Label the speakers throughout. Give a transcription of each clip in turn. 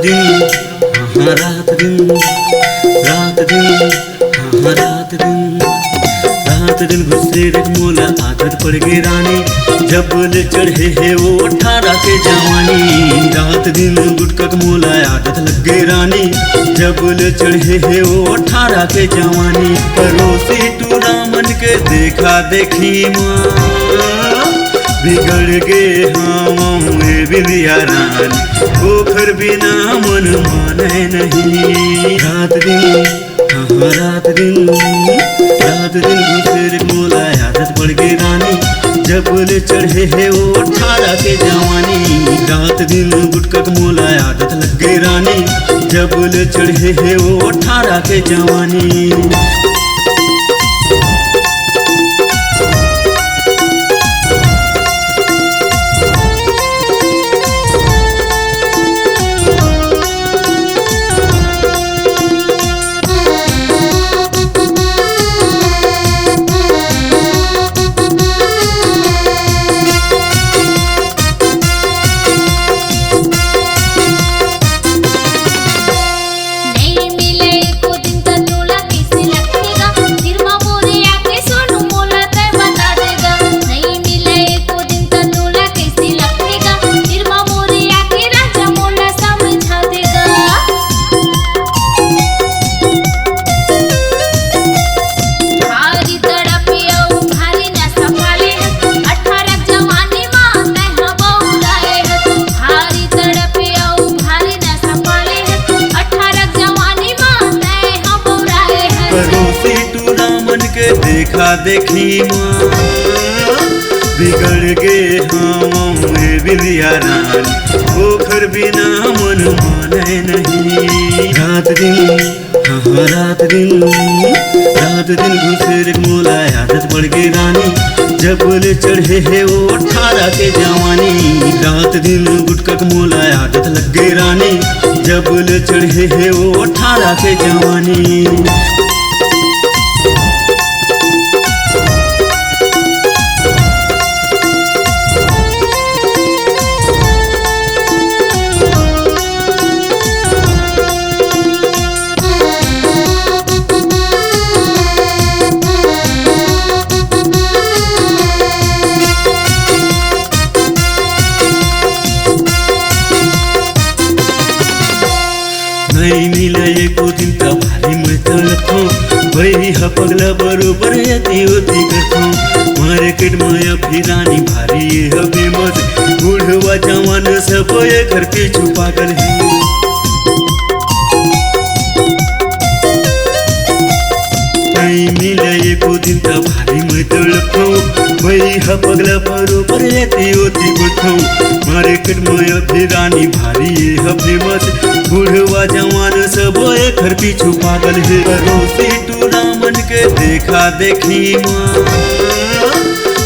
Speaker 1: दिन हाँ रात दिन रात दिन हाँ रात दिन रात दिन घुसे रे मोला आदत पड़ गई रानी जब ले चढ़े है वो 18 के जवानी। रात दिन गुटका के मोला आदत लग गई रानी जब ले चढ़े है वो 18 के जवानी। पड़ोसी टूरा मन के देखा देखी माँ बिगड़ गए हम बिंदिया रानी पोखर बिना मन माने नहीं। रात दिन हाँ रात दिन घुसे मोला आदत पड़ गई रानी जब ले चढ़े है वो 18 के जवानी। रात दिन गुटका के मोला आदत लग गई रानी जब ले चढ़े है वो 18 के जवानी। पड़ोसी टूरा मन के देखा देखी माँ बिगड़ गए हम बिंदिया रानी पोखर बिना मन माने नहीं। रात दिन हाँ रात दिन घुसे रे मोला आदत पड़ गई रानी जब ले चढ़े है वो 18 के जवानी। रात दिन गुटका के मोला आदत लग गई रानी जब ले चढ़े है वो 18 के जवानी। नहीं मिला एको दिन त भारी मैं तड़पो वही पगला बरोबर यति होती करतो मार्केट माया फिरानी भारी है बेमत बूढ़वा जवान सब ये घर पीछू पागल है। नहीं मिला एको दिन त भारी मैं तड़पो वही पगला बरोबर यति होती करतो मार्केट माया फिरानी भारी है बेमत बूढ़वा जवान सब घर पीछू पागल है। पड़ोसी टूरा मन के देखा देखी माँ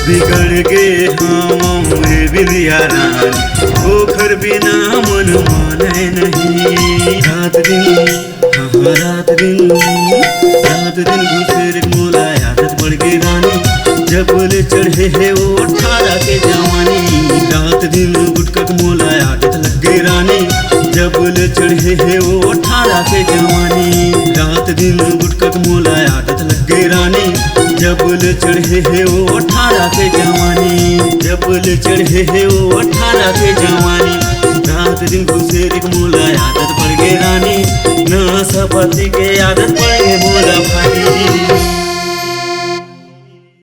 Speaker 1: बिगड़ गए हम बिंदिया रानी पोखर बिना मन माने नहीं। रात दिन हाँ रात दिन घुसे रे मोला आदत पड़ गई रानी जब ले चढ़े है वो 18 के जवानी। रात दिन गुटका के मोला आदत लग गई रानी जब ले चढ़े है वो 18 के जवानी। रात दिन गुटका के मोला आदत लग गई रानी जब ले चढ़े है वो 18 के जवानी। जब ले चढ़े है वो 18 के जवानी। रात दिन घुसे रे मोला आदत पड़ गई रानी न सपति के आदत पड़